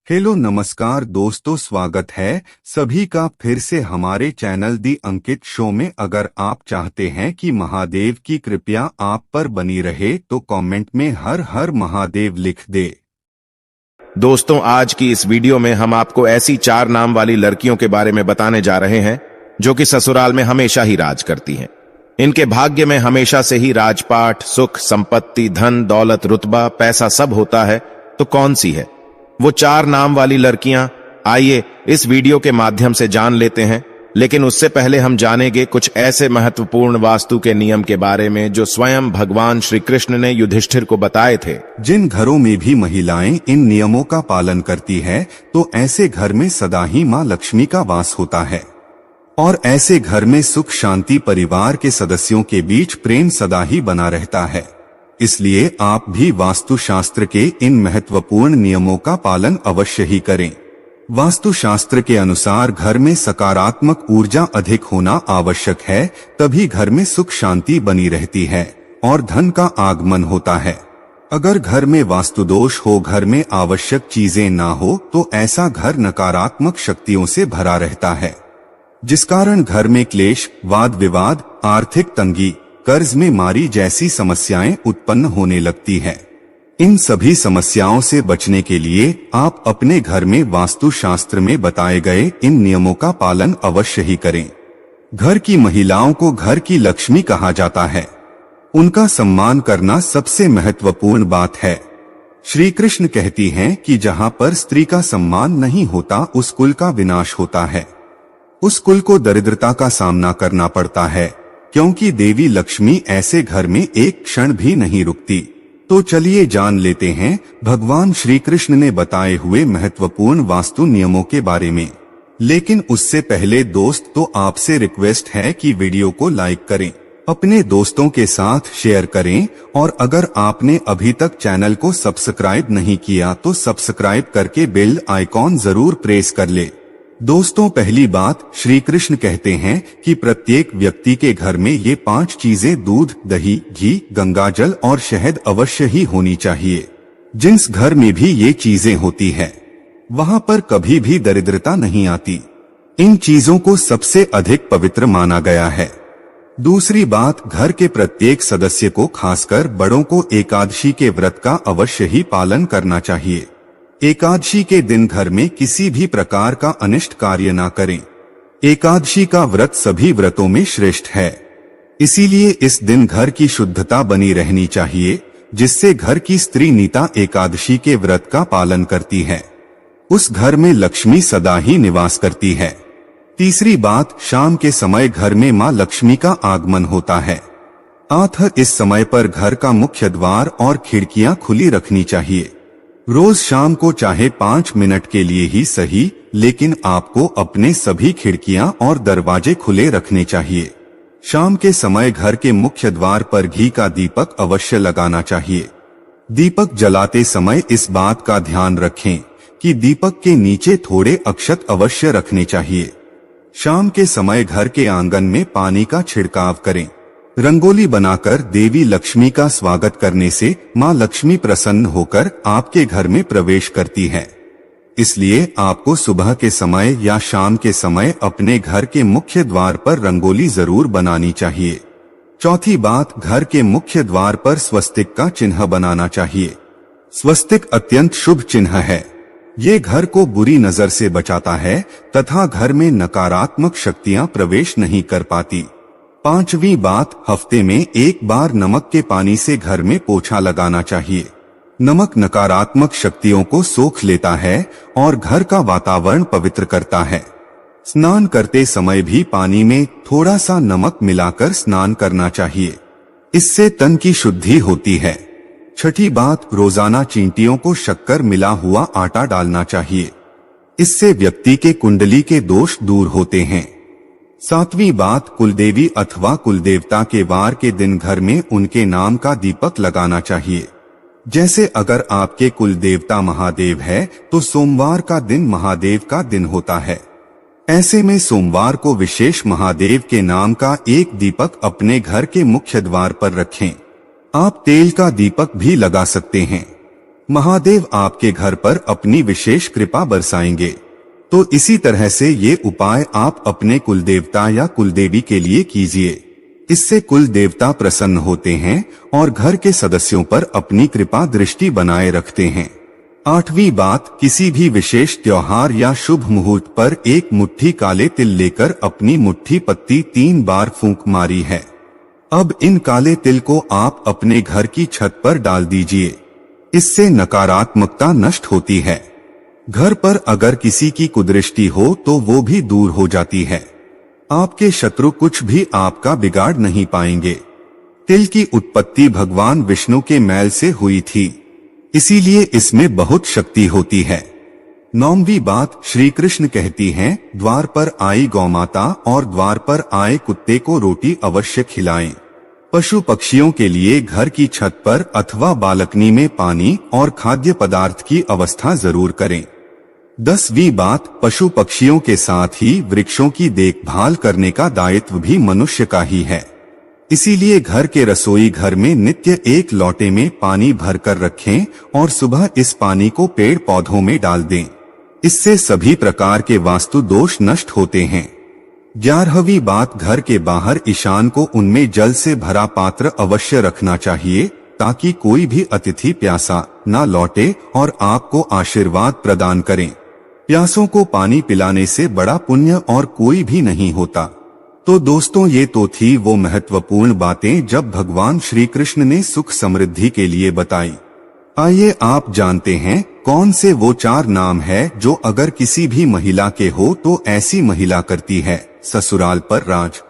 Hello नमस्कार दोस्तों, स्वागत है सभी का फिर से हमारे चैनल दी अंकित शो में। अगर आप चाहते हैं कि महादेव की कृपा आप पर बनी रहे तो कमेंट में हर हर महादेव लिख दे। दोस्तों, आज की इस वीडियो में हम आपको ऐसी 4 नाम वाली लड़कियों के बारे में बताने जा रहे हैं जो कि ससुराल में हमेशा ही राज करती हैं। इनके भाग्य में हमेशा से ही राजपाट, सुख, संपत्ति, धन, दौलत, रुतबा, पैसा सब होता है। तो कौन सी है वो 4 नाम वाली लड़कियां? आइए इस वीडियो के माध्यम से जान लेते हैं। लेकिन उससे पहले हम जानेंगे कुछ ऐसे महत्वपूर्ण वास्तु के नियम के बारे में जो स्वयं भगवान श्री कृष्ण ने युधिष्ठिर को बताए थे। जिन घरों में भी महिलाएं इन नियमों का पालन करती है तो ऐसे घर में सदा ही मां लक्ष्मी का वास होता है और ऐसे घर में सुख शांति, परिवार के सदस्यों के बीच प्रेम सदा ही बना रहता है। इसलिए आप भी वास्तुशास्त्र के इन महत्वपूर्ण नियमों का पालन अवश्य ही करें। वास्तुशास्त्र के अनुसार घर में सकारात्मक ऊर्जा अधिक होना आवश्यक है, तभी घर में सुख शांति बनी रहती है और धन का आगमन होता है। अगर घर में वास्तु दोष हो, घर में आवश्यक चीजें ना हो, तो ऐसा घर नकारात्मक शक्तियों से भरा रहता है, जिस कारण घर में क्लेश, वाद विवाद, आर्थिक तंगी, कर्ज में मारी जैसी समस्याएं उत्पन्न होने लगती है। इन सभी समस्याओं से बचने के लिए आप अपने घर में वास्तुशास्त्र में बताए गए इन नियमों का पालन अवश्य ही करें। घर की महिलाओं को घर की लक्ष्मी कहा जाता है। उनका सम्मान करना सबसे महत्वपूर्ण बात है। श्री कृष्ण कहती हैं कि जहां पर स्त्री का सम्मान नहीं होता उस कुल का विनाश होता है, उस कुल को दरिद्रता का सामना करना पड़ता है, क्योंकि देवी लक्ष्मी ऐसे घर में एक क्षण भी नहीं रुकती। तो चलिए जान लेते हैं भगवान श्री कृष्ण ने बताए हुए महत्वपूर्ण वास्तु नियमों के बारे में। लेकिन उससे पहले दोस्त, तो आपसे रिक्वेस्ट है कि वीडियो को लाइक करें, अपने दोस्तों के साथ शेयर करें और अगर आपने अभी तक चैनल को सब्सक्राइब नहीं किया तो सब्सक्राइब करके बेल आइकॉन जरूर प्रेस कर ले। दोस्तों, पहली बात, श्री कृष्ण कहते हैं कि प्रत्येक व्यक्ति के घर में ये 5 चीजें दूध, दही, घी, गंगाजल और शहद अवश्य ही होनी चाहिए। जिस घर में भी ये चीजें होती है वहां पर कभी भी दरिद्रता नहीं आती। इन चीजों को सबसे अधिक पवित्र माना गया है। दूसरी बात, घर के प्रत्येक सदस्य को, खासकर बड़ों को एकादशी के व्रत का अवश्य ही पालन करना चाहिए। एकादशी के दिन घर में किसी भी प्रकार का अनिष्ट कार्य ना करें। एकादशी का व्रत सभी व्रतों में श्रेष्ठ है, इसीलिए इस दिन घर की शुद्धता बनी रहनी चाहिए, जिससे घर की स्त्री नीता एकादशी के व्रत का पालन करती है, उस घर में लक्ष्मी सदा ही निवास करती है। तीसरी बात, शाम के समय घर में मां लक्ष्मी का आगमन होता है, अतः इस समय पर घर का मुख्य द्वार और खिड़कियां खुली रखनी चाहिए। रोज शाम को चाहे 5 मिनट के लिए ही सही, लेकिन आपको अपने सभी खिड़कियां और दरवाजे खुले रखने चाहिए। शाम के समय घर के मुख्य द्वार पर घी का दीपक अवश्य लगाना चाहिए। दीपक जलाते समय इस बात का ध्यान रखें कि दीपक के नीचे थोड़े अक्षत अवश्य रखने चाहिए। शाम के समय घर के आंगन में पानी का छिड़काव करें। रंगोली बनाकर देवी लक्ष्मी का स्वागत करने से मां लक्ष्मी प्रसन्न होकर आपके घर में प्रवेश करती है। इसलिए आपको सुबह के समय या शाम के समय अपने घर के मुख्य द्वार पर रंगोली जरूर बनानी चाहिए। चौथी बात, घर के मुख्य द्वार पर स्वस्तिक का चिन्ह बनाना चाहिए। स्वस्तिक अत्यंत शुभ चिन्ह है। ये घर को बुरी नजर से बचाता है तथा घर में नकारात्मक शक्तियां प्रवेश नहीं कर पाती। पांचवी बात, हफ्ते में एक बार नमक के पानी से घर में पोछा लगाना चाहिए। नमक नकारात्मक शक्तियों को सोख लेता है और घर का वातावरण पवित्र करता है। स्नान करते समय भी पानी में थोड़ा सा नमक मिलाकर स्नान करना चाहिए, इससे तन की शुद्धि होती है। छठी बात, रोजाना चींटियों को शक्कर मिला हुआ आटा डालना चाहिए, इससे व्यक्ति के कुंडली के दोष दूर होते हैं। 7वीं बात, कुलदेवी अथवा कुलदेवता के वार के दिन घर में उनके नाम का दीपक लगाना चाहिए। जैसे अगर आपके कुलदेवता महादेव है तो सोमवार का दिन महादेव का दिन होता है। ऐसे में सोमवार को विशेष महादेव के नाम का एक दीपक अपने घर के मुख्य द्वार पर रखें। आप तेल का दीपक भी लगा सकते हैं। महादेव आपके घर पर अपनी विशेष कृपा बरसाएंगे। तो इसी तरह से ये उपाय आप अपने कुलदेवता या कुलदेवी के लिए कीजिए। इससे कुल देवता प्रसन्न होते हैं और घर के सदस्यों पर अपनी कृपा दृष्टि बनाए रखते हैं। 8वीं बात, किसी भी विशेष त्योहार या शुभ मुहूर्त पर एक मुट्ठी काले तिल लेकर अपनी मुट्ठी पत्ती 3 बार फूंक मारी है। अब इन काले तिल को आप अपने घर की छत पर डाल दीजिए। इससे नकारात्मकता नष्ट होती है। घर पर अगर किसी की कुदृष्टि हो तो वो भी दूर हो जाती है। आपके शत्रु कुछ भी आपका बिगाड़ नहीं पाएंगे। तिल की उत्पत्ति भगवान विष्णु के मैल से हुई थी, इसीलिए इसमें बहुत शक्ति होती है। 9वीं बात, श्री कृष्ण कहती हैं, द्वार पर आई गौमाता और द्वार पर आए कुत्ते को रोटी अवश्य खिलाएं। पशु पक्षियों के लिए घर की छत पर अथवा बालकनी में पानी और खाद्य पदार्थ की व्यवस्था जरूर करें। 10वीं बात, पशु पक्षियों के साथ ही वृक्षों की देखभाल करने का दायित्व भी मनुष्य का ही है। इसीलिए घर के रसोई घर में नित्य एक लोटे में पानी भरकर रखें और सुबह इस पानी को पेड़ पौधों में डाल दें। इससे सभी प्रकार के वास्तु दोष नष्ट होते हैं। 11वीं बात, घर के बाहर ईशान को उनमें जल से भरा पात्र अवश्य रखना चाहिए, ताकि कोई भी अतिथि प्यासा न लौटे और आपको आशीर्वाद प्रदान करें। प्यासों को पानी पिलाने से बड़ा पुण्य और कोई भी नहीं होता। तो दोस्तों, ये तो थी वो महत्वपूर्ण बातें जब भगवान श्री कृष्ण ने सुख समृद्धि के लिए बताई। आइए आप जानते हैं कौन से वो 4 नाम है जो अगर किसी भी महिला के हो तो ऐसी महिला करती है ससुराल पर राज।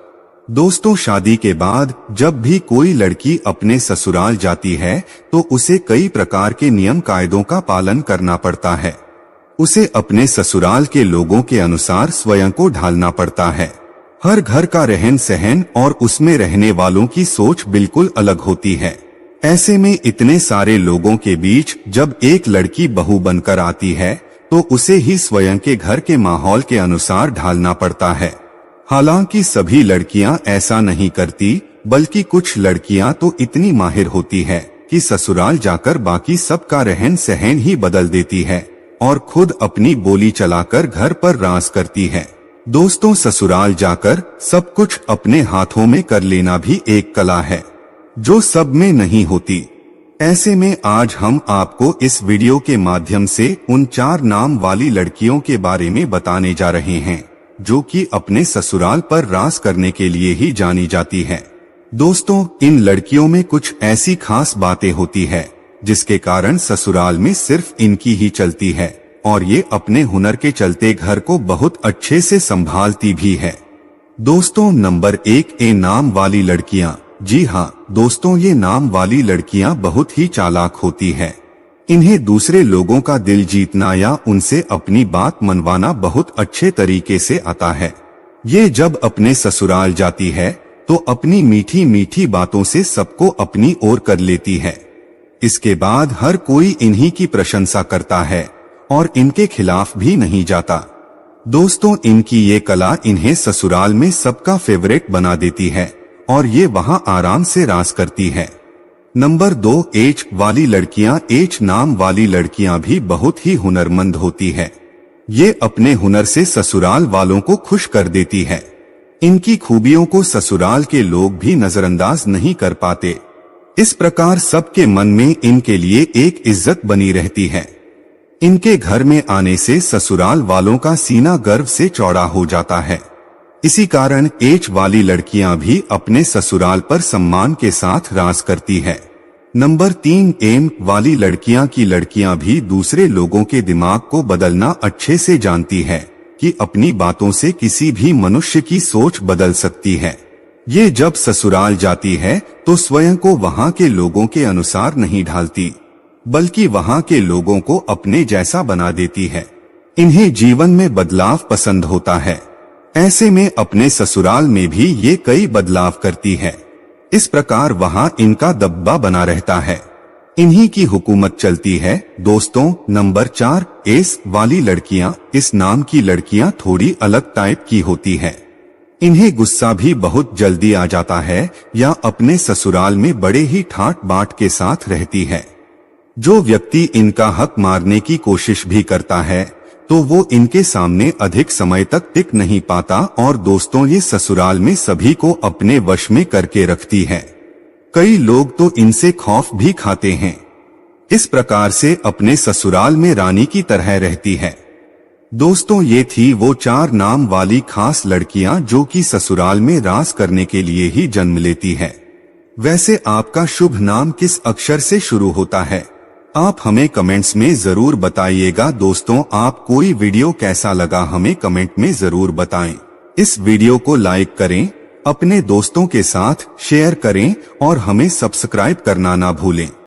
दोस्तों, शादी के बाद जब भी कोई लड़की अपने ससुराल जाती है तो उसे कई प्रकार के नियम कायदों का पालन करना पड़ता है। उसे अपने ससुराल के लोगों के अनुसार स्वयं को ढालना पड़ता है। हर घर का रहन सहन और उसमें रहने वालों की सोच बिल्कुल अलग होती है। ऐसे में इतने सारे लोगों के बीच जब एक लड़की बहू बनकर आती है तो उसे ही स्वयं के घर के माहौल के अनुसार ढालना पड़ता है। हालांकि सभी लड़कियां ऐसा नहीं करती, बल्कि कुछ लड़कियां तो इतनी माहिर होती है कि ससुराल जाकर बाकी सबका रहन सहन ही बदल देती है और खुद अपनी बोली चलाकर घर पर राज करती है। दोस्तों, ससुराल जाकर सब कुछ अपने हाथों में कर लेना भी एक कला है जो सब में नहीं होती। ऐसे में आज हम आपको इस वीडियो के माध्यम से उन 4 नाम वाली लड़कियों के बारे में बताने जा रहे हैं जो कि अपने ससुराल पर राज करने के लिए ही जानी जाती है। दोस्तों, इन लड़कियों में कुछ ऐसी खास बातें होती है जिसके कारण ससुराल में सिर्फ इनकी ही चलती है और ये अपने हुनर के चलते घर को बहुत अच्छे से संभालती भी है। दोस्तों, नंबर 1, ए नाम वाली लड़कियां। जी हाँ दोस्तों, ये नाम वाली लड़कियां बहुत ही चालाक होती हैं। इन्हें दूसरे लोगों का दिल जीतना या उनसे अपनी बात मनवाना बहुत अच्छे तरीके से आता है। ये जब अपने ससुराल जाती है तो अपनी मीठी मीठी बातों से सबको अपनी ओर कर लेती है। इसके बाद हर कोई इन्हीं की प्रशंसा करता है और इनके खिलाफ भी नहीं जाता। दोस्तों, इनकी ये कला इन्हें ससुराल में सबका फेवरेट बना देती है और ये वहां आराम से राज करती है। नंबर 2, एच वाली लड़कियां। एच नाम वाली लड़कियां भी बहुत ही हुनरमंद होती है। ये अपने हुनर से ससुराल वालों को खुश कर देती है। इनकी खूबियों को ससुराल के लोग भी नजरअंदाज नहीं कर पाते। इस प्रकार सबके मन में इनके लिए एक इज्जत बनी रहती है। इनके घर में आने से ससुराल वालों का सीना गर्व से चौड़ा हो जाता है। इसी कारण एच वाली लड़कियां भी अपने ससुराल पर सम्मान के साथ राज करती है। नंबर 3, एम वाली लड़कियां की लड़कियां भी दूसरे लोगों के दिमाग को बदलना अच्छे से जानती है कि अपनी बातों से किसी भी मनुष्य की सोच बदल सकती है। ये जब ससुराल जाती है तो स्वयं को वहां के लोगों के अनुसार नहीं ढालती, बल्कि वहां के लोगों को अपने जैसा बना देती है। इन्हें जीवन में बदलाव पसंद होता है। ऐसे में अपने ससुराल में भी ये कई बदलाव करती है। इस प्रकार वहां इनका दबदबा बना रहता है। इन्हीं की हुकूमत चलती है। दोस्तों, नंबर 4, एस वाली लड़कियां। इस नाम की लड़कियां थोड़ी अलग टाइप की होती है। इन्हें गुस्सा भी बहुत जल्दी आ जाता है या अपने ससुराल में बड़े ही ठाट बाट के साथ रहती है। जो व्यक्ति इनका हक मारने की कोशिश भी करता है तो वो इनके सामने अधिक समय तक टिक नहीं पाता और दोस्तों ये ससुराल में सभी को अपने वश में करके रखती है। कई लोग तो इनसे खौफ भी खाते हैं। इस प्रकार से अपने ससुराल में रानी की तरह रहती है। दोस्तों ये थी वो 4 नाम वाली खास लड़कियां जो कि ससुराल में राज करने के लिए ही जन्म लेती है। वैसे आपका शुभ नाम किस अक्षर से शुरू होता है? आप हमें कमेंट्स में जरूर बताइएगा। दोस्तों आप कोई वीडियो कैसा लगा हमें कमेंट में जरूर बताएं। इस वीडियो को लाइक करें, अपने दोस्तों के साथ शेयर करें और हमें सब्सक्राइब करना ना भूलें।